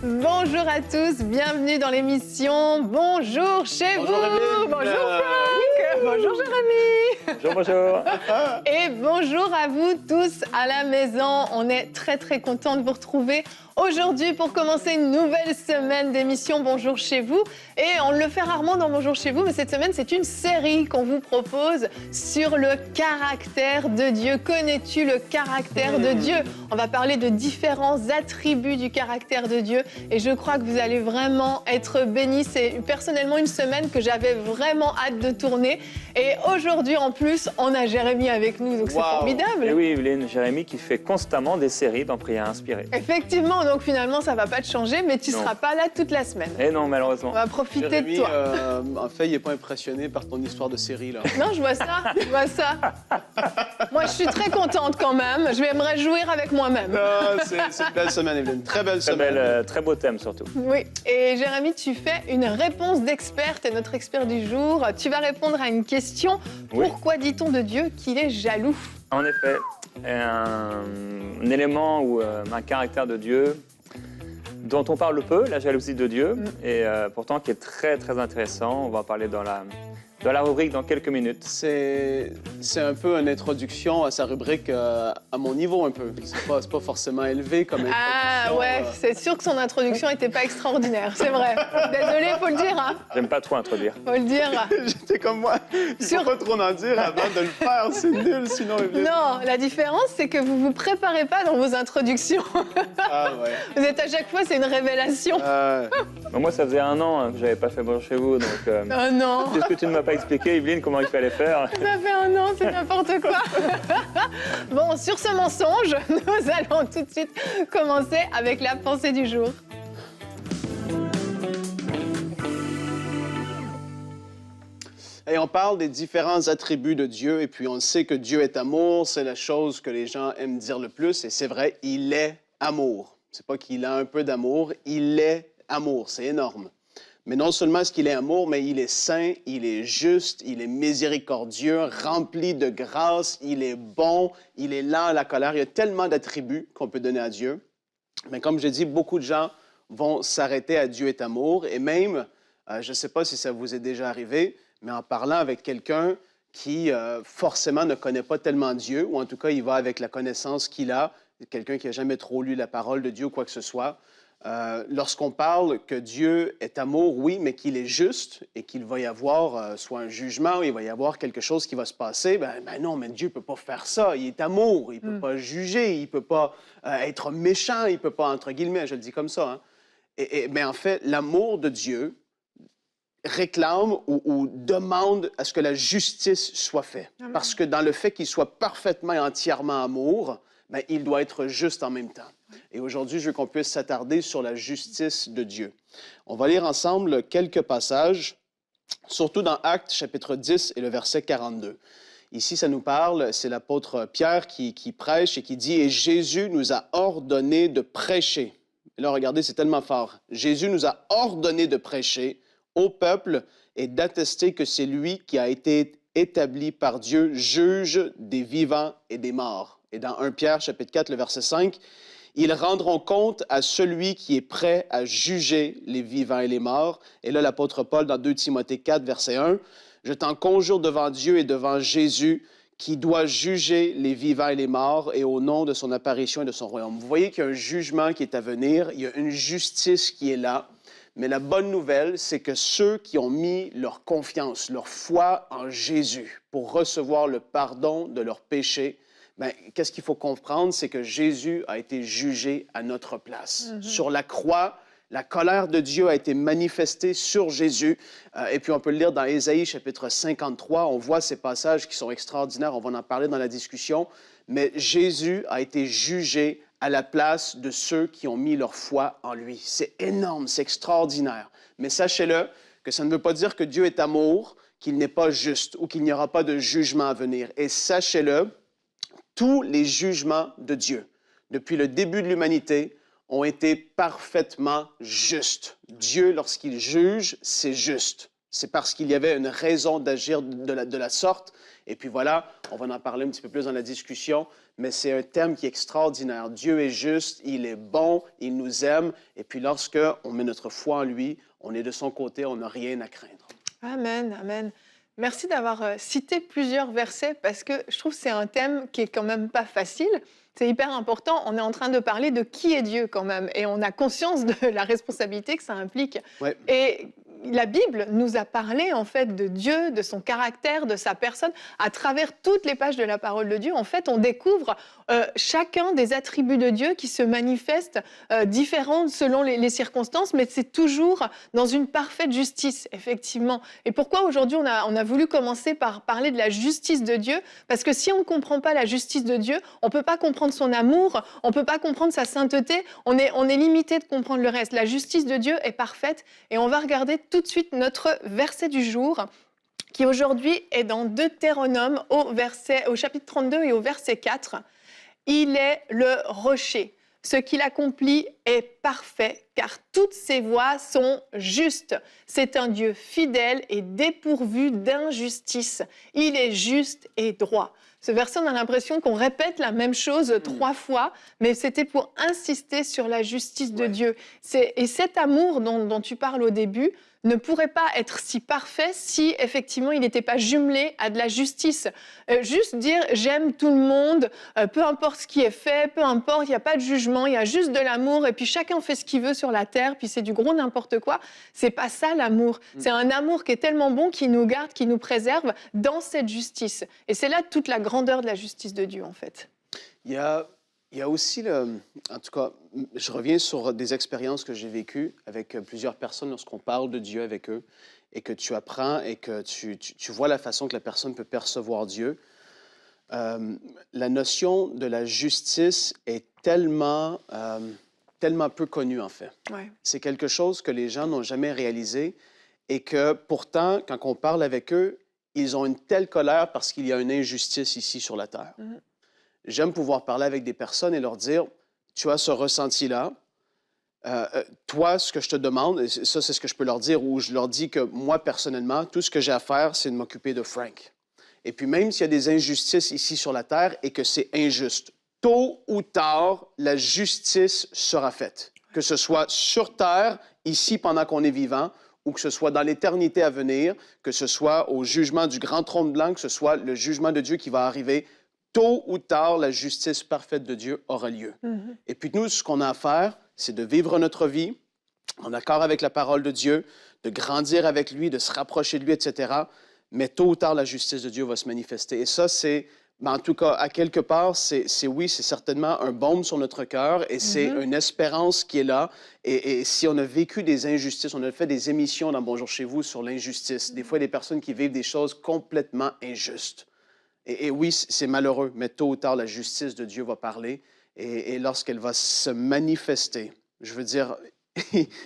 Bonjour à tous, bienvenue dans l'émission Bonjour chez vous. Bonjour Franck. Bonjour Jérémy. Bonjour. Et bonjour à vous tous à la maison. On est très contents de vous retrouver aujourd'hui pour commencer une nouvelle semaine d'émission Bonjour chez vous. Et on le fait rarement dans Bonjour chez vous, mais cette semaine, c'est une série qu'on vous propose sur le caractère de Dieu. Connais-tu le caractère de Dieu? On va parler de différents attributs du caractère de Dieu. Et je crois que vous allez vraiment être bénis. C'est personnellement une semaine que j'avais vraiment hâte de tourner. Et aujourd'hui, en plus, on a Jérémy avec nous, donc c'est formidable. Et oui, Evelyne, Jérémy qui fait constamment des séries dans Prière inspirée. Effectivement, donc finalement, ça ne va pas te changer, mais tu ne seras pas là toute la semaine. Et non, malheureusement. On va profiter Jérémy, de toi. En fait, il n'est pas impressionné par ton histoire de série, là. Non, je vois ça. Moi, je suis très contente quand même. Je vais me réjouir avec moi-même. C'est une belle semaine, Evelyne. Très belle semaine. Très beau thème, surtout. Oui. Et Jérémy, tu fais une réponse d'expert. Tu es notre expert du jour. Tu vas répondre à une question. Oui. Pourquoi dit-on de Dieu qu'il est jaloux? En effet, un élément ou un caractère de Dieu dont on parle peu, la jalousie de Dieu, et pourtant qui est très intéressant. On va en parler dans la rubrique dans quelques minutes. C'est un peu une introduction à sa rubrique à mon niveau, un peu. C'est pas forcément élevé comme introduction. Ah ouais, c'est sûr que son introduction n'était pas extraordinaire, c'est vrai. Désolé, faut le dire, hein. J'aime pas trop introduire. Faut le dire. J'étais comme moi. Il ne faut pas trop en dire avant de le faire. C'est nul, sinon, Evelyne. Non, la différence, c'est que vous vous préparez pas dans vos introductions. Ah ouais. Vous êtes à chaque fois, c'est une révélation. Moi, ça faisait 1 an que j'avais pas fait Bonjour chez vous, donc... Oh non. Est-ce que tu ne m'as pas expliqué, Evelyne, comment il fallait faire? Ça fait 1 an, c'est n'importe quoi. Bon, sur ce mensonge, nous allons tout de suite commencer avec la pensée du jour. Et on parle des différents attributs de Dieu, et puis on sait que Dieu est amour, c'est la chose que les gens aiment dire le plus, et c'est vrai, il est amour. C'est pas qu'il a un peu d'amour, il est amour, c'est énorme. Mais non seulement est-ce qu'il est amour, mais il est saint, il est juste, il est miséricordieux, rempli de grâce, il est bon, il est lent à la colère. Il y a tellement d'attributs qu'on peut donner à Dieu. Mais comme je dis, beaucoup de gens vont s'arrêter à Dieu est amour, et même, je ne sais pas si ça vous est déjà arrivé, mais en parlant avec quelqu'un qui forcément ne connaît pas tellement Dieu, ou en tout cas, il va avec la connaissance qu'il a, quelqu'un qui n'a jamais trop lu la parole de Dieu ou quoi que ce soit, lorsqu'on parle que Dieu est amour, oui, mais qu'il est juste et qu'il va y avoir soit un jugement, ou il va y avoir quelque chose qui va se passer, ben non, mais Dieu ne peut pas faire ça. Il est amour, il ne peut pas juger, il ne peut pas être méchant, il ne peut pas, entre guillemets, je le dis comme ça. Hein. Mais en fait, l'amour de Dieu réclame ou demande à ce que la justice soit faite. Amen. Parce que dans le fait qu'il soit parfaitement et entièrement amour, ben, il doit être juste en même temps. Et aujourd'hui, je veux qu'on puisse s'attarder sur la justice de Dieu. On va lire ensemble quelques passages, surtout dans Actes, chapitre 10 et le verset 42. Ici, ça nous parle, c'est l'apôtre Pierre qui prêche et qui dit « Et Jésus nous a ordonné de prêcher. » Et là, regardez, c'est tellement fort. « Jésus nous a ordonné de prêcher au peuple et d'attester que c'est lui qui a été établi par Dieu, juge des vivants et des morts. » Et dans 1 Pierre, chapitre 4, le verset 5, « Ils rendront compte à celui qui est prêt à juger les vivants et les morts. » Et là, l'apôtre Paul, dans 2 Timothée 4, verset 1, « Je t'en conjure devant Dieu et devant Jésus, qui doit juger les vivants et les morts, et au nom de son apparition et de son royaume. » Vous voyez qu'il y a un jugement qui est à venir, il y a une justice qui est là. Mais la bonne nouvelle, c'est que ceux qui ont mis leur confiance, leur foi en Jésus pour recevoir le pardon de leurs péchés, bien, qu'est-ce qu'il faut comprendre? C'est que Jésus a été jugé à notre place. Sur la croix, la colère de Dieu a été manifestée sur Jésus. Et puis, on peut le lire dans Ésaïe, chapitre 53. On voit ces passages qui sont extraordinaires. On va en parler dans la discussion. Mais Jésus a été jugé à la place de ceux qui ont mis leur foi en lui. C'est énorme, c'est extraordinaire. Mais sachez-le que ça ne veut pas dire que Dieu est amour, qu'il n'est pas juste ou qu'il n'y aura pas de jugement à venir. Et sachez-le, tous les jugements de Dieu, depuis le début de l'humanité, ont été parfaitement justes. Dieu, lorsqu'il juge, c'est juste. C'est parce qu'il y avait une raison d'agir de la sorte. Et puis voilà, on va en parler un petit peu plus dans la discussion, mais c'est un thème qui est extraordinaire. Dieu est juste, il est bon, il nous aime. Et puis lorsque on met notre foi en lui, on est de son côté, on n'a rien à craindre. Amen, amen. Merci d'avoir cité plusieurs versets parce que je trouve que c'est un thème qui est quand même pas facile. C'est hyper important. On est en train de parler de qui est Dieu quand même et on a conscience de la responsabilité que ça implique. Ouais. Et la Bible nous a parlé en fait de Dieu, de son caractère, de sa personne. À travers toutes les pages de la parole de Dieu, en fait, on découvre chacun des attributs de Dieu qui se manifestent différents selon les circonstances, mais c'est toujours dans une parfaite justice, effectivement. Et pourquoi aujourd'hui on a voulu commencer par parler de la justice de Dieu? Parce que si on ne comprend pas la justice de Dieu, on ne peut pas comprendre son amour, on ne peut pas comprendre sa sainteté, on est limité de comprendre le reste. La justice de Dieu est parfaite et on va regarder tout de suite notre verset du jour qui aujourd'hui est dans Deutéronome au chapitre 32 et au verset 4. Il est le rocher. Ce qu'il accomplit est parfait, car toutes ses voies sont justes. C'est un Dieu fidèle et dépourvu d'injustice. Il est juste et droit. Ce verset, on a l'impression qu'on répète la même chose 3 fois, mais c'était pour insister sur la justice de Dieu. Et cet amour dont tu parles au début ne pourrait pas être si parfait si, effectivement, il n'était pas jumelé à de la justice. Juste dire « j'aime tout le monde, peu importe ce qui est fait, peu importe, il n'y a pas de jugement, il y a juste de l'amour, et puis chacun fait ce qu'il veut sur la terre, puis c'est du gros n'importe quoi ». C'est pas ça l'amour. C'est un amour qui est tellement bon, qui nous garde, qui nous préserve dans cette justice. Et c'est là toute la grandeur de la justice de Dieu, en fait. Il y a aussi, en tout cas, je reviens sur des expériences que j'ai vécues avec plusieurs personnes lorsqu'on parle de Dieu avec eux et que tu apprends et que tu vois la façon que la personne peut percevoir Dieu. La notion de la justice est tellement peu connue, en fait. Ouais. C'est quelque chose que les gens n'ont jamais réalisé et que pourtant, quand on parle avec eux, ils ont une telle colère parce qu'il y a une injustice ici sur la terre. J'aime pouvoir parler avec des personnes et leur dire, tu as ce ressenti-là, toi, ce que je te demande, et ça, c'est ce que je peux leur dire, ou je leur dis que moi, personnellement, tout ce que j'ai à faire, c'est de m'occuper de Frank. Et puis même s'il y a des injustices ici sur la terre et que c'est injuste, tôt ou tard, la justice sera faite. Que ce soit sur terre, ici, pendant qu'on est vivant, ou que ce soit dans l'éternité à venir, que ce soit au jugement du grand trône blanc, que ce soit le jugement de Dieu qui va arriver, tôt ou tard, la justice parfaite de Dieu aura lieu. Et puis nous, ce qu'on a à faire, c'est de vivre notre vie en accord avec la parole de Dieu, de grandir avec lui, de se rapprocher de lui, etc. Mais tôt ou tard, la justice de Dieu va se manifester. Et ça, c'est, en tout cas, à quelque part, c'est certainement un baume sur notre cœur et c'est une espérance qui est là. Et si on a vécu des injustices, on a fait des émissions dans Bonjour chez vous sur l'injustice. Des fois, il y a des personnes qui vivent des choses complètement injustes. Et oui, c'est malheureux, mais tôt ou tard, la justice de Dieu va parler. Et lorsqu'elle va se manifester, je veux dire,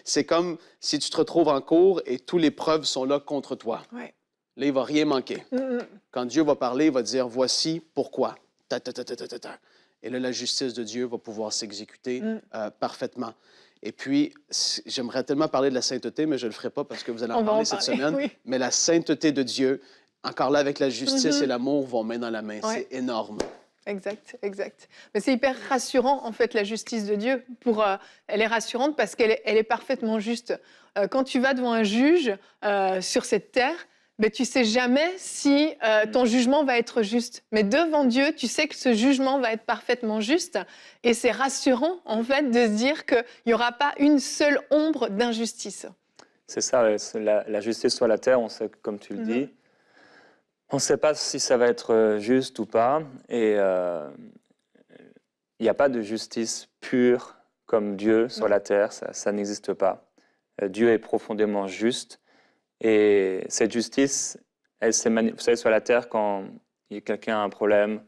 c'est comme si tu te retrouves en cours et toutes les preuves sont là contre toi. Ouais. Là, il ne va rien manquer. Quand Dieu va parler, il va dire, voici pourquoi. Et là, la justice de Dieu va pouvoir s'exécuter parfaitement. Et puis, j'aimerais tellement parler de la sainteté, mais je ne le ferai pas parce que vous allez en parler cette semaine. Oui. Mais la sainteté de Dieu, encore là, avec la justice et l'amour, vont main dans la main. Ouais. C'est énorme. Exact, exact. Mais c'est hyper rassurant, en fait, la justice de Dieu. Elle est rassurante parce qu'elle est parfaitement juste. Quand tu vas devant un juge sur cette terre, ben, tu ne sais jamais si ton jugement va être juste. Mais devant Dieu, tu sais que ce jugement va être parfaitement juste. Et c'est rassurant, en fait, de se dire qu'il n'y aura pas une seule ombre d'injustice. C'est ça, la justice sur la terre, on sait, comme tu le dis, on ne sait pas si ça va être juste ou pas. Et il n'y a pas de justice pure comme Dieu sur la terre, ça n'existe pas. Dieu est profondément juste. Et cette justice, elle s'est vous savez, sur la terre, quand quelqu'un a un problème,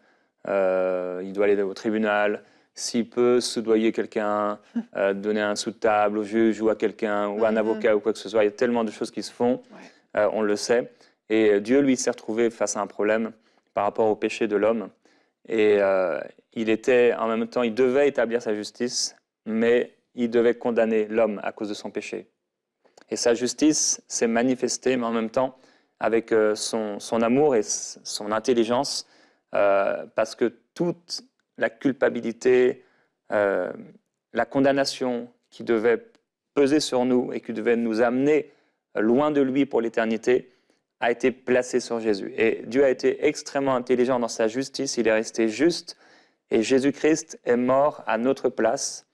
il doit aller au tribunal. S'il peut soudoyer quelqu'un, donner un sous de table au juge ou à quelqu'un, ou à un avocat ou quoi que ce soit, il y a tellement de choses qui se font, on le sait. Et Dieu, lui, s'est retrouvé face à un problème par rapport au péché de l'homme. Et il était, en même temps, il devait établir sa justice, mais il devait condamner l'homme à cause de son péché. Et sa justice s'est manifestée, mais en même temps, avec son amour et son intelligence, parce que toute la culpabilité, la condamnation qui devait peser sur nous et qui devait nous amener loin de lui pour l'éternité, a été placée sur Jésus. Et Dieu a été extrêmement intelligent dans sa justice, il est resté juste, et Jésus-Christ est mort à notre place,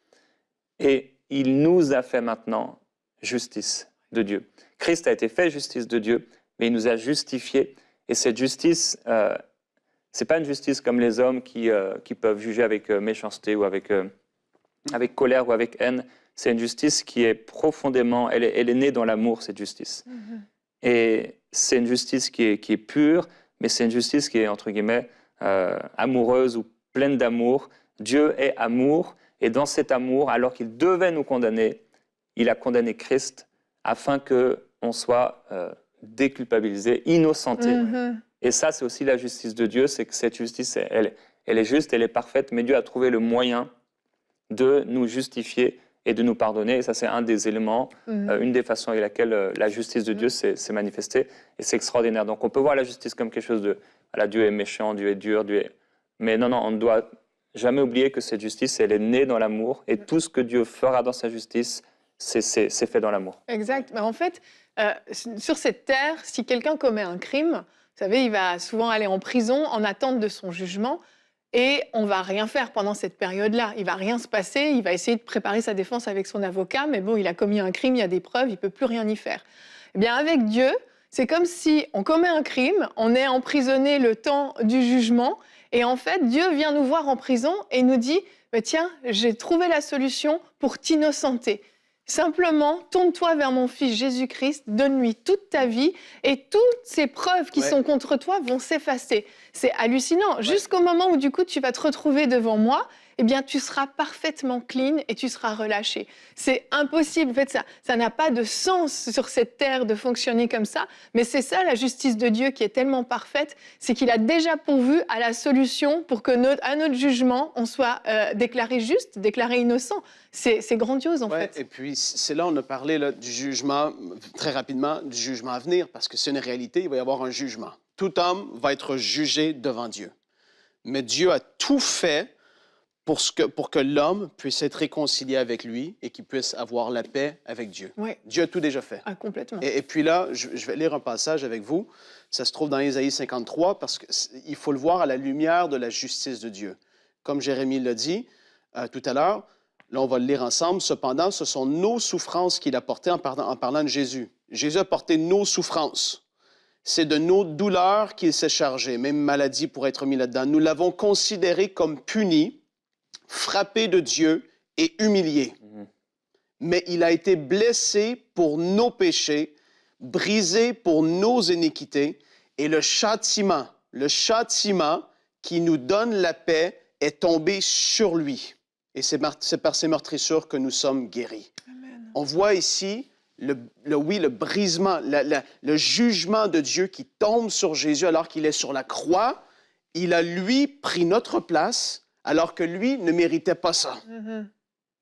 et il nous a fait maintenant justice de Dieu. Christ a été fait justice de Dieu, mais il nous a justifiés. Et cette justice, c'est pas une justice comme les hommes qui peuvent juger avec méchanceté ou avec colère ou avec haine. C'est une justice qui est profondément, elle est née dans l'amour, cette justice. Et c'est une justice qui est pure, mais c'est une justice qui est, entre guillemets, amoureuse ou pleine d'amour. Dieu est amour, et dans cet amour, alors qu'il devait nous condamner, il a condamné Christ afin qu'on soit déculpabilisé, innocenté. Et ça, c'est aussi la justice de Dieu, c'est que cette justice, elle est juste, elle est parfaite, mais Dieu a trouvé le moyen de nous justifier et de nous pardonner. Et ça, c'est un des éléments, une des façons avec laquelle la justice de Dieu s'est manifestée. Et c'est extraordinaire. Donc, on peut voir la justice comme quelque chose de... Voilà, Dieu est méchant, Dieu est dur, Mais non, on ne doit jamais oublier que cette justice, elle est née dans l'amour. Et tout ce que Dieu fera dans sa justice, c'est fait dans l'amour. Exact. Mais en fait, sur cette terre, si quelqu'un commet un crime, vous savez, il va souvent aller en prison en attente de son jugement. Et on ne va rien faire pendant cette période-là. Il ne va rien se passer. Il va essayer de préparer sa défense avec son avocat. Mais bon, il a commis un crime, il y a des preuves, il ne peut plus rien y faire. Eh bien, avec Dieu, c'est comme si on commet un crime, on est emprisonné le temps du jugement. Et en fait, Dieu vient nous voir en prison et nous dit « Tiens, j'ai trouvé la solution pour t'innocenter. Simplement, tourne-toi vers mon fils Jésus-Christ, donne-lui toute ta vie et toutes ces preuves qui sont contre toi vont s'effacer. » C'est hallucinant. Jusqu'au moment où, du coup, tu vas te retrouver devant moi, eh bien, tu seras parfaitement clean et tu seras relâché. C'est impossible. En fait, ça n'a pas de sens sur cette terre de fonctionner comme ça. Mais c'est ça, la justice de Dieu qui est tellement parfaite, c'est qu'il a déjà pourvu à la solution pour que, à notre jugement, on soit déclaré juste, déclaré innocent. C'est grandiose, en fait. Et puis, c'est là, on a parlé là, du jugement, très rapidement, du jugement à venir, parce que c'est une réalité, il va y avoir un jugement. Tout homme va être jugé devant Dieu. Mais Dieu a tout fait pour que l'homme puisse être réconcilié avec lui et qu'il puisse avoir la paix avec Dieu. Dieu a tout déjà fait. Ah, complètement. Et puis là, je vais lire un passage avec vous. Ça se trouve dans Ésaïe 53, parce qu'il faut le voir à la lumière de la justice de Dieu. Comme Jérémie l'a dit tout à l'heure, là, on va le lire ensemble. Cependant, ce sont nos souffrances qu'il a portées en parlant de Jésus. Jésus a porté nos souffrances. C'est de nos douleurs qu'il s'est chargé, même maladie pourrait être mis là-dedans. Nous l'avons considéré comme puni, frappé de Dieu et humilié. Mais il a été blessé pour nos péchés, brisé pour nos iniquités, et le châtiment qui nous donne la paix est tombé sur lui. Et c'est par ses meurtrissures que nous sommes guéris. Amen. On voit ici le brisement, le jugement de Dieu qui tombe sur Jésus alors qu'il est sur la croix. Il a, lui, pris notre place alors que lui ne méritait pas ça.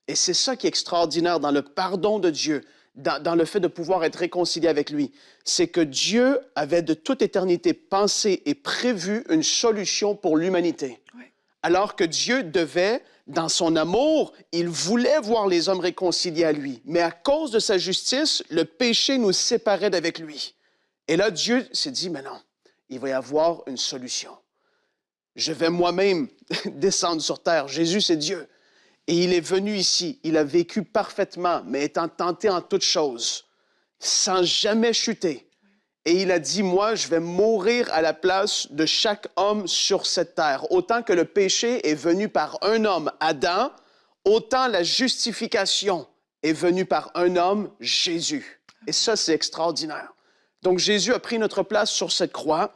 Et c'est ça qui est extraordinaire dans le pardon de Dieu, dans le fait de pouvoir être réconcilié avec lui. C'est que Dieu avait de toute éternité pensé et prévu une solution pour l'humanité. Alors que Dieu devait, dans son amour, il voulait voir les hommes réconciliés à lui. Mais à cause de sa justice, le péché nous séparait d'avec lui. Et là, Dieu s'est dit, mais non, il va y avoir une solution. Je vais moi-même descendre sur terre. Jésus, c'est Dieu. Et il est venu ici. Il a vécu parfaitement, mais étant tenté en toutes choses, sans jamais chuter. Et il a dit, moi, je vais mourir à la place de chaque homme sur cette terre. Autant que le péché est venu par un homme, Adam, autant la justification est venue par un homme, Jésus. Et ça, c'est extraordinaire. Donc, Jésus a pris notre place sur cette croix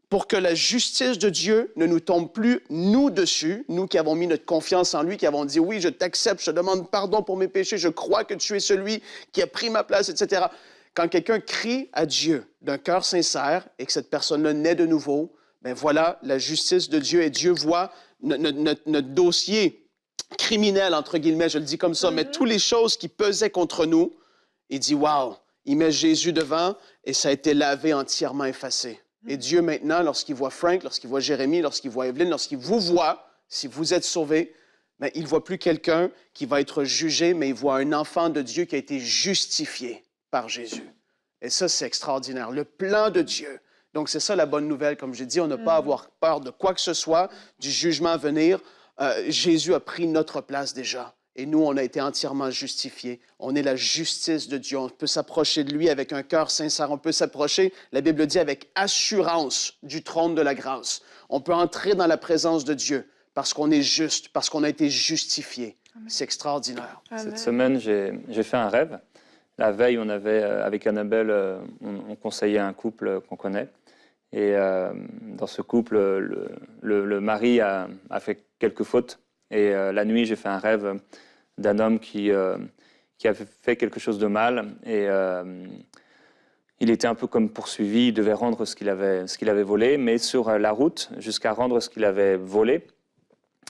pour que la justice de Dieu ne nous tombe plus, nous, dessus, nous qui avons mis notre confiance en lui, qui avons dit, oui, je t'accepte, je te demande pardon pour mes péchés, je crois que tu es celui qui a pris ma place, etc. Quand quelqu'un crie à Dieu d'un cœur sincère et que cette personne-là naît de nouveau, bien voilà la justice de Dieu et Dieu voit notre dossier criminel, entre guillemets, je le dis comme ça, mais toutes les choses qui pesaient contre nous, il dit, wow, il met Jésus devant et ça a été lavé, entièrement effacé. Et Dieu, maintenant, lorsqu'il voit Frank, lorsqu'il voit Jérémie, lorsqu'il voit Evelyne, lorsqu'il vous voit, si vous êtes sauvés, ben, il ne voit plus quelqu'un qui va être jugé, mais il voit un enfant de Dieu qui a été justifié par Jésus. Et ça, c'est extraordinaire. Le plan de Dieu. Donc, c'est ça la bonne nouvelle. Comme j'ai dit, on n'a pas à avoir peur de quoi que ce soit, du jugement à venir. Jésus a pris notre place déjà. Et nous, on a été entièrement justifiés. On est la justice de Dieu. On peut s'approcher de lui avec un cœur sincère. On peut s'approcher, la Bible dit, avec assurance du trône de la grâce. On peut entrer dans la présence de Dieu parce qu'on est juste, parce qu'on a été justifié. C'est extraordinaire. Amen. Cette semaine, j'ai fait un rêve. La veille, on avait, avec Annabelle, on conseillait un couple qu'on connaît. Et dans ce couple, le mari a fait quelques fautes. Et la nuit, j'ai fait un rêve d'un homme qui avait fait quelque chose de mal. Et il était un peu comme poursuivi. Il devait rendre ce qu'il avait volé. Mais sur la route, jusqu'à rendre ce qu'il avait volé,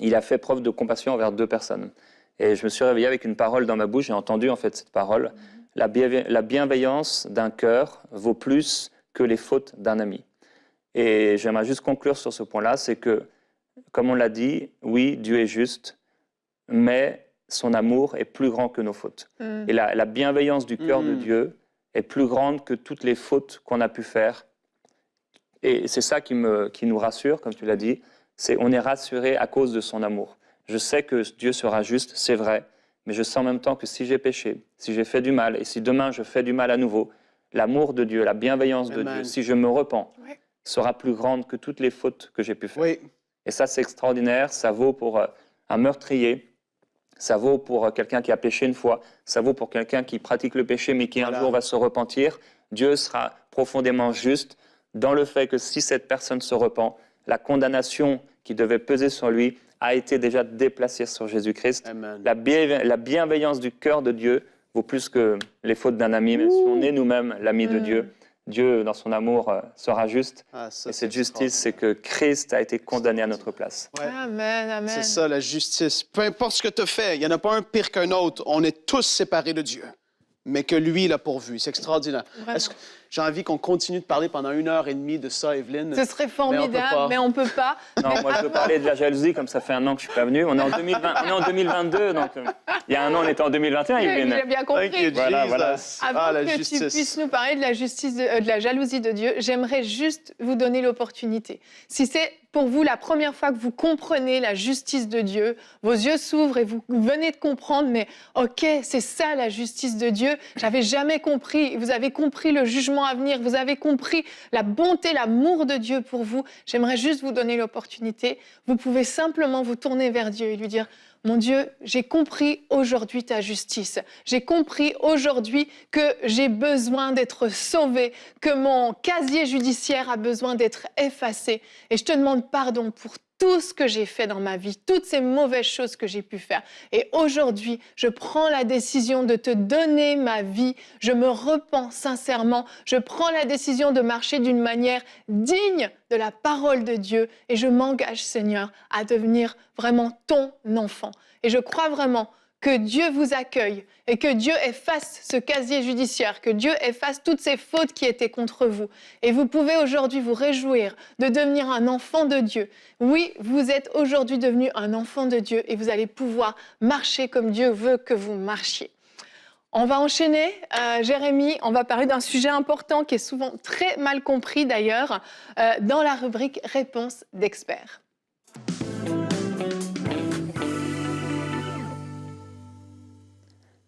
il a fait preuve de compassion envers 2 personnes. Et je me suis réveillé avec une parole dans ma bouche. J'ai entendu en fait cette parole. La bienveillance d'un cœur vaut plus que les fautes d'un ami. Et j'aimerais juste conclure sur ce point-là, c'est que, comme on l'a dit, oui, Dieu est juste, mais son amour est plus grand que nos fautes. Et la bienveillance du cœur de Dieu est plus grande que toutes les fautes qu'on a pu faire. Et c'est ça qui nous rassure, comme tu l'as dit, on est rassuré à cause de son amour. Je sais que Dieu sera juste, c'est vrai, mais je sens en même temps que si j'ai péché, si j'ai fait du mal, et si demain je fais du mal à nouveau, l'amour de Dieu, la bienveillance de Dieu, si je me repens, sera plus grande que toutes les fautes que j'ai pu faire. Oui. Et ça, c'est extraordinaire. Ça vaut pour un meurtrier, ça vaut pour quelqu'un qui a péché une fois, ça vaut pour quelqu'un qui pratique le péché, mais qui un jour va se repentir. Dieu sera profondément juste dans le fait que si cette personne se repent, la condamnation qui devait peser sur lui a été déjà déplacée sur Jésus-Christ. La bienveillance du cœur de Dieu vaut plus que les fautes d'un ami, même si on est nous-mêmes l'ami de Dieu. Dieu, dans son amour, sera juste. Et cette justice, c'est que Christ a été condamné à notre place. Ouais. Amen, amen. C'est ça, la justice. Peu importe ce que tu as fait, il n'y en a pas un pire qu'un autre. On est tous séparés de Dieu, mais que lui, il a pourvu. C'est extraordinaire. Est-ce que j'ai envie qu'on continue de parler pendant 1h30 de ça, Evelyne? Ce serait formidable, mais on ne peut pas. Non, moi, je veux parler de la jalousie, comme ça fait un an que je ne suis pas venu. On est en 2022, donc il y a un an, on était en 2021, Evelyne. J'ai bien compris. Voilà. Avant la que justice. tu puisses nous parler de la justice, de la jalousie de Dieu, j'aimerais juste vous donner l'opportunité. Si c'est pour vous la première fois que vous comprenez la justice de Dieu, vos yeux s'ouvrent et vous venez de comprendre, mais OK, c'est ça la justice de Dieu. J'avais jamais compris. Vous avez compris le jugement à venir. Vous avez compris la bonté, l'amour de Dieu pour vous. J'aimerais juste vous donner l'opportunité. Vous pouvez simplement vous tourner vers Dieu et lui dire: mon Dieu, j'ai compris aujourd'hui ta justice. J'ai compris aujourd'hui que j'ai besoin d'être sauvé, que mon casier judiciaire a besoin d'être effacé. Et je te demande pardon pour tout ce que j'ai fait dans ma vie, toutes ces mauvaises choses que j'ai pu faire. Et aujourd'hui, je prends la décision de te donner ma vie. Je me repens sincèrement. Je prends la décision de marcher d'une manière digne de la parole de Dieu. Et je m'engage, Seigneur, à devenir vraiment ton enfant. Et je crois vraiment que Dieu vous accueille et que Dieu efface ce casier judiciaire, que Dieu efface toutes ces fautes qui étaient contre vous. Et vous pouvez aujourd'hui vous réjouir de devenir un enfant de Dieu. Oui, vous êtes aujourd'hui devenu un enfant de Dieu et vous allez pouvoir marcher comme Dieu veut que vous marchiez. On va enchaîner, Jérémie, on va parler d'un sujet important qui est souvent très mal compris d'ailleurs, dans la rubrique « Réponse d'experts ».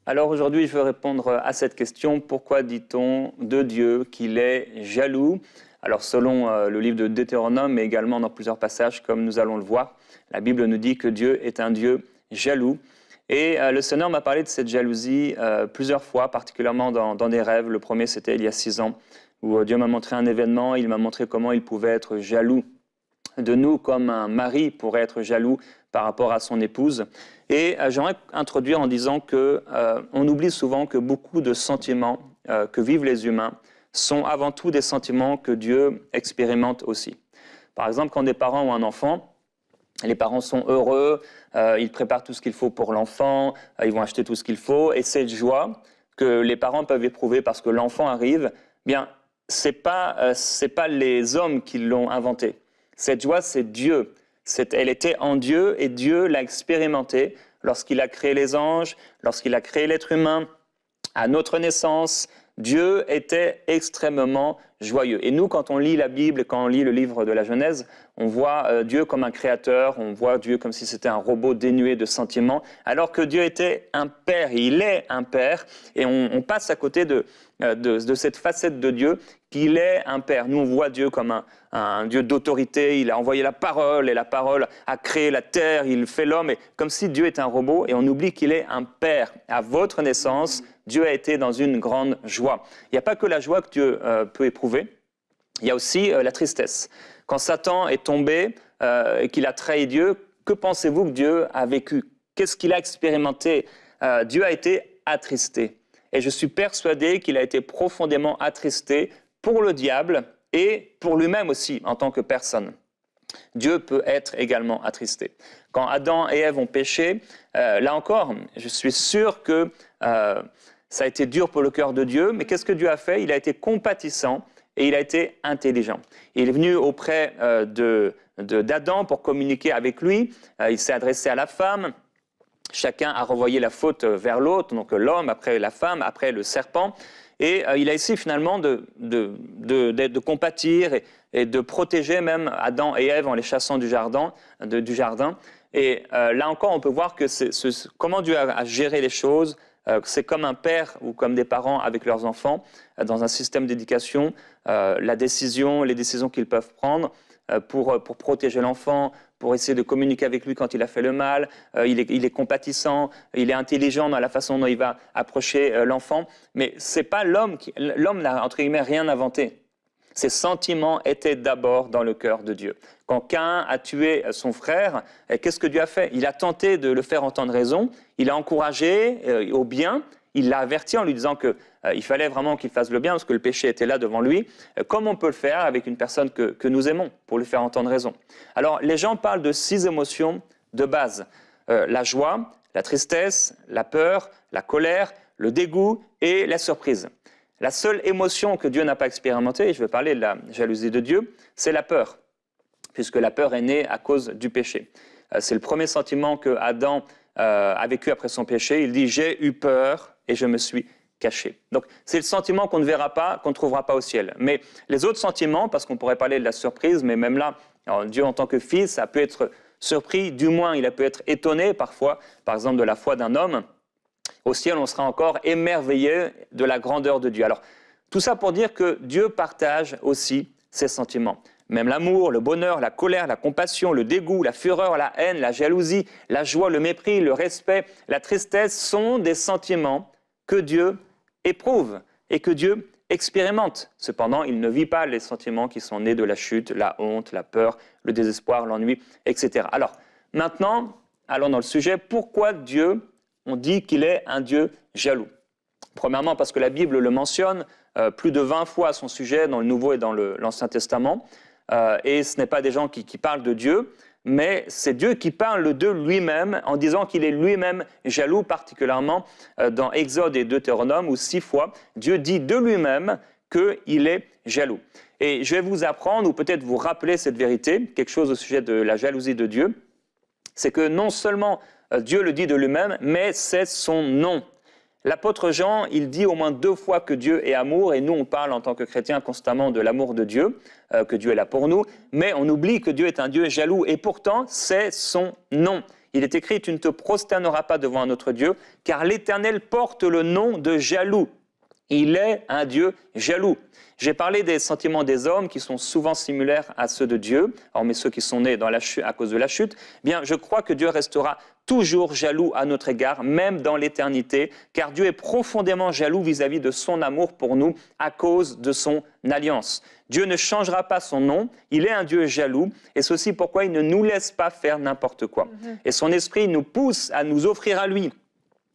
Alors aujourd'hui, je veux répondre à cette question. Pourquoi dit-on de Dieu qu'il est jaloux? Alors selon le livre de Deutéronome, mais également dans plusieurs passages, comme nous allons le voir, la Bible nous dit que Dieu est un Dieu jaloux. Et le Seigneur m'a parlé de cette jalousie plusieurs fois, particulièrement dans des rêves. Le premier, c'était il y a 6 ans, où Dieu m'a montré un événement. Il m'a montré comment il pouvait être jaloux de nous, comme un mari pourrait être jaloux par rapport à son épouse. Et j'aimerais introduire en disant qu'on oublie souvent que beaucoup de sentiments que vivent les humains sont avant tout des sentiments que Dieu expérimente aussi. Par exemple, quand des parents ont un enfant, les parents sont heureux, ils préparent tout ce qu'il faut pour l'enfant, ils vont acheter tout ce qu'il faut, et cette joie que les parents peuvent éprouver parce que l'enfant arrive, bien, c'est pas les hommes qui l'ont inventée. Cette joie, c'est Dieu. Elle était en Dieu et Dieu l'a expérimentée lorsqu'il a créé les anges, lorsqu'il a créé l'être humain, à notre naissance. Dieu était extrêmement joyeux. Et nous, quand on lit la Bible, quand on lit le livre de la Genèse, on voit Dieu comme un créateur, on voit Dieu comme si c'était un robot dénué de sentiments, alors que Dieu était un père, il est un père, et on passe à côté de cette facette de Dieu qu'il est un père. Nous, on voit Dieu comme un Dieu d'autorité, il a envoyé la parole, et la parole a créé la terre, il fait l'homme, et comme si Dieu était un robot, et on oublie qu'il est un père. À votre naissance, Dieu a été dans une grande joie. Il n'y a pas que la joie que Dieu peut éprouver, il y a aussi la tristesse. Quand Satan est tombé et qu'il a trahi Dieu, que pensez-vous que Dieu a vécu? Qu'est-ce qu'il a expérimenté? Dieu a été attristé. Et je suis persuadé qu'il a été profondément attristé pour le diable et pour lui-même aussi en tant que personne. Dieu peut être également attristé. Quand Adam et Ève ont péché, là encore, je suis sûr que ça a été dur pour le cœur de Dieu, mais qu'est-ce que Dieu a fait? Il a été compatissant et il a été intelligent. Il est venu auprès d'Adam pour communiquer avec lui, il s'est adressé à la femme, chacun a renvoyé la faute vers l'autre, donc l'homme, après la femme, après le serpent, et il a essayé finalement de compatir et de protéger même Adam et Ève en les chassant du jardin. Et là encore, on peut voir que comment Dieu a géré les choses. C'est comme un père ou comme des parents avec leurs enfants dans un système d'éducation, les décisions qu'ils peuvent prendre pour protéger l'enfant, pour essayer de communiquer avec lui quand il a fait le mal. Il est compatissant, il est intelligent dans la façon dont il va approcher l'enfant. Mais c'est pas l'homme n'a entre guillemets rien inventé. Ses sentiments étaient d'abord dans le cœur de Dieu. Quand Caïn a tué son frère, qu'est-ce que Dieu a fait? Il a tenté de le faire entendre raison, il a encouragé au bien, il l'a averti en lui disant qu'il fallait vraiment qu'il fasse le bien parce que le péché était là devant lui, comme on peut le faire avec une personne que nous aimons, pour lui faire entendre raison. Alors, les gens parlent de 6 émotions de base. La joie, la tristesse, la peur, la colère, le dégoût et la surprise. La seule émotion que Dieu n'a pas expérimentée, et je vais parler de la jalousie de Dieu, c'est la peur, puisque la peur est née à cause du péché. C'est le premier sentiment que Adam a vécu après son péché. Il dit « j'ai eu peur et je me suis caché ». Donc c'est le sentiment qu'on ne verra pas, qu'on ne trouvera pas au ciel. Mais les autres sentiments, parce qu'on pourrait parler de la surprise, mais même là, alors, Dieu en tant que fils a pu être surpris, du moins il a pu être étonné parfois, par exemple de la foi d'un homme. Au ciel, on sera encore émerveillé de la grandeur de Dieu. Alors, tout ça pour dire que Dieu partage aussi ses sentiments. Même l'amour, le bonheur, la colère, la compassion, le dégoût, la fureur, la haine, la jalousie, la joie, le mépris, le respect, la tristesse sont des sentiments que Dieu éprouve et que Dieu expérimente. Cependant, il ne vit pas les sentiments qui sont nés de la chute, la honte, la peur, le désespoir, l'ennui, etc. Alors, maintenant, allons dans le sujet. Pourquoi Dieu, on dit qu'il est un Dieu jaloux? Premièrement, parce que la Bible le mentionne plus de 20 fois à son sujet dans le Nouveau et dans l'Ancien Testament. Et ce n'est pas des gens qui parlent de Dieu, mais c'est Dieu qui parle de lui-même en disant qu'il est lui-même jaloux, particulièrement dans Exode et Deutéronome, où 6 fois, Dieu dit de lui-même qu'il est jaloux. Et je vais vous apprendre, ou peut-être vous rappeler cette vérité, quelque chose au sujet de la jalousie de Dieu, c'est que non seulement Dieu le dit de lui-même, mais c'est son nom. L'apôtre Jean, il dit au moins 2 fois que Dieu est amour, et nous on parle en tant que chrétiens constamment de l'amour de Dieu, que Dieu est là pour nous, mais on oublie que Dieu est un Dieu jaloux, et pourtant c'est son nom. Il est écrit « Tu ne te prosterneras pas devant un autre Dieu, car l'Éternel porte le nom de jaloux ». Il est un Dieu jaloux. J'ai parlé des sentiments des hommes qui sont souvent similaires à ceux de Dieu, hormis ceux qui sont nés dans la chute, à cause de la chute. Bien, je crois que Dieu restera toujours jaloux à notre égard, même dans l'éternité, car Dieu est profondément jaloux vis-à-vis de son amour pour nous à cause de son alliance. Dieu ne changera pas son nom, il est un Dieu jaloux, et c'est aussi pourquoi il ne nous laisse pas faire n'importe quoi. Et son esprit nous pousse à nous offrir à lui,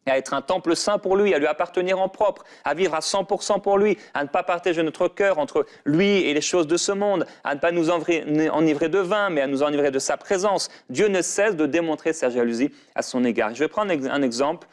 à être un temple saint pour lui, à lui appartenir en propre, à vivre à 100% pour lui, à ne pas partager notre cœur entre lui et les choses de ce monde, à ne pas nous enivrer de vin, mais à nous enivrer de sa présence. Dieu ne cesse de démontrer sa jalousie à son égard. Je vais prendre un exemple.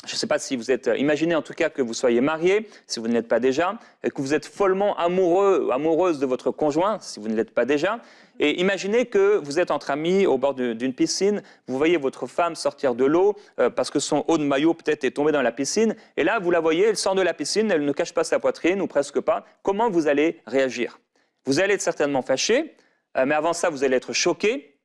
Je ne sais pas si vous êtes... Imaginez en tout cas que vous soyez marié, si vous ne l'êtes pas déjà, et que vous êtes follement amoureux ou amoureuse de votre conjoint, si vous ne l'êtes pas déjà. Et imaginez que vous êtes entre amis au bord d'une piscine, vous voyez votre femme sortir de l'eau parce que son haut de maillot peut-être est tombé dans la piscine. Et là, vous la voyez, elle sort de la piscine, elle ne cache pas sa poitrine ou presque pas. Comment vous allez réagir? Vous allez être certainement fâché, mais avant ça, vous allez être choqué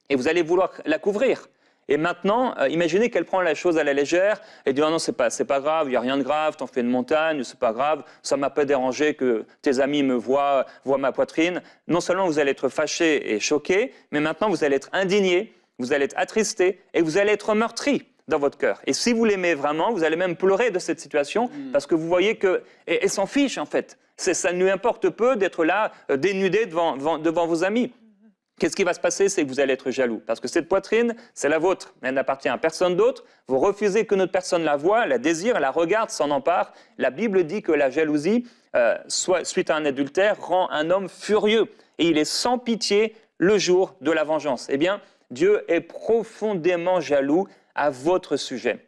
et vous allez vouloir la couvrir. Et maintenant, imaginez qu'elle prend la chose à la légère et dit « Oh non, c'est pas grave, il n'y a rien de grave, t'en fais une montagne, c'est pas grave, ça m'a pas dérangé que tes amis me voient ma poitrine. » Non seulement vous allez être fâché et choqué, mais maintenant vous allez être indigné, vous allez être attristé et vous allez être meurtri dans votre cœur. Et si vous l'aimez vraiment, vous allez même pleurer de cette situation parce que vous voyez qu'elle s'en fiche en fait. Ça ne lui importe peu d'être là, dénudé devant vos amis. Qu'est-ce qui va se passer? C'est que vous allez être jaloux. Parce que cette poitrine, c'est la vôtre. Elle n'appartient à personne d'autre. Vous refusez que notre personne la voie, la désire, la regarde, s'en empare. La Bible dit que la jalousie, suite à un adultère, rend un homme furieux. Et il est sans pitié le jour de la vengeance. Eh bien, Dieu est profondément jaloux à votre sujet,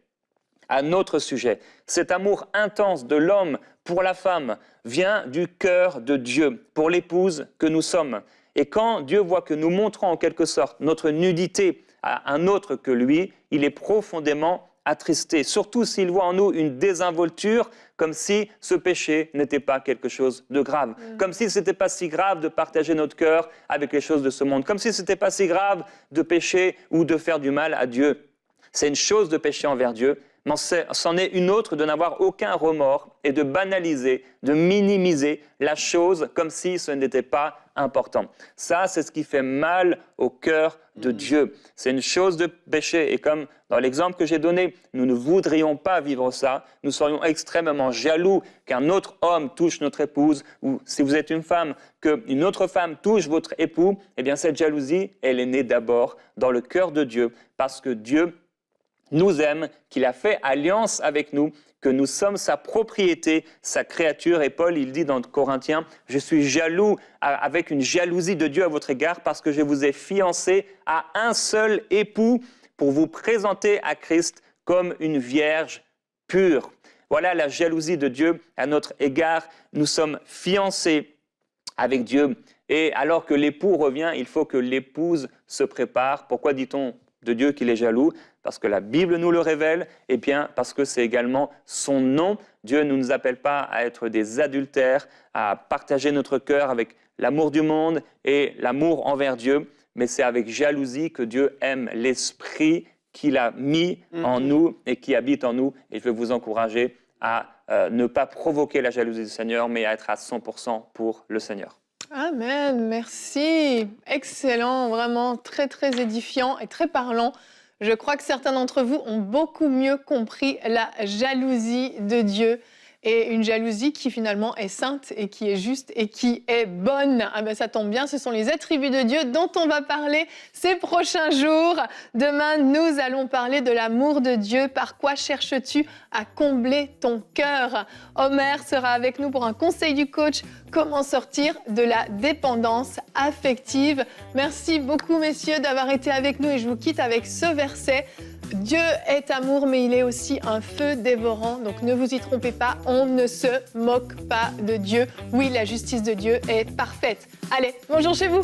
à notre sujet. Cet amour intense de l'homme pour la femme vient du cœur de Dieu, pour l'épouse que nous sommes. Et quand Dieu voit que nous montrons en quelque sorte notre nudité à un autre que lui, il est profondément attristé, surtout s'il voit en nous une désinvolture, comme si ce péché n'était pas quelque chose de grave, comme si ce n'était pas si grave de partager notre cœur avec les choses de ce monde, comme si ce n'était pas si grave de pécher ou de faire du mal à Dieu. C'est une chose de pécher envers Dieu, mais c'en est une autre de n'avoir aucun remords et de banaliser, de minimiser la chose comme si ce n'était pas important. Ça, c'est ce qui fait mal au cœur de Dieu. C'est une chose de péché. Et comme dans l'exemple que j'ai donné, nous ne voudrions pas vivre ça. Nous serions extrêmement jaloux qu'un autre homme touche notre épouse, ou si vous êtes une femme, qu'une autre femme touche votre époux. Eh bien, cette jalousie, elle est née d'abord dans le cœur de Dieu, parce que Dieu nous aime, qu'il a fait alliance avec nous, que nous sommes sa propriété, sa créature. Et Paul, il dit dans Corinthiens, « Je suis jaloux avec une jalousie de Dieu à votre égard parce que je vous ai fiancé à un seul époux pour vous présenter à Christ comme une vierge pure. » Voilà la jalousie de Dieu à notre égard. Nous sommes fiancés avec Dieu. Et alors que l'époux revient, il faut que l'épouse se prépare. Pourquoi dit-on de Dieu qu'il est jaloux? Parce que la Bible nous le révèle, et bien parce que c'est également son nom. Dieu ne nous appelle pas à être des adultères, à partager notre cœur avec l'amour du monde et l'amour envers Dieu, mais c'est avec jalousie que Dieu aime l'esprit qu'il a mis en nous et qui habite en nous. Et je veux vous encourager à ne pas provoquer la jalousie du Seigneur, mais à être à 100% pour le Seigneur. Amen, merci. Excellent, vraiment très, très édifiant et très parlant. Je crois que certains d'entre vous ont beaucoup mieux compris la jalousie de Dieu. Et une jalousie qui finalement est sainte et qui est juste et qui est bonne. Ah ben ça tombe bien, ce sont les attributs de Dieu dont on va parler ces prochains jours. Demain, nous allons parler de l'amour de Dieu. Par quoi cherches-tu à combler ton cœur? Omer sera avec nous pour un conseil du coach. Comment sortir de la dépendance affective? Merci beaucoup, messieurs, d'avoir été avec nous et je vous quitte avec ce verset. Dieu est amour, mais il est aussi un feu dévorant. Donc ne vous y trompez pas, on ne se moque pas de Dieu. Oui, la justice de Dieu est parfaite. Allez, bonjour chez vous.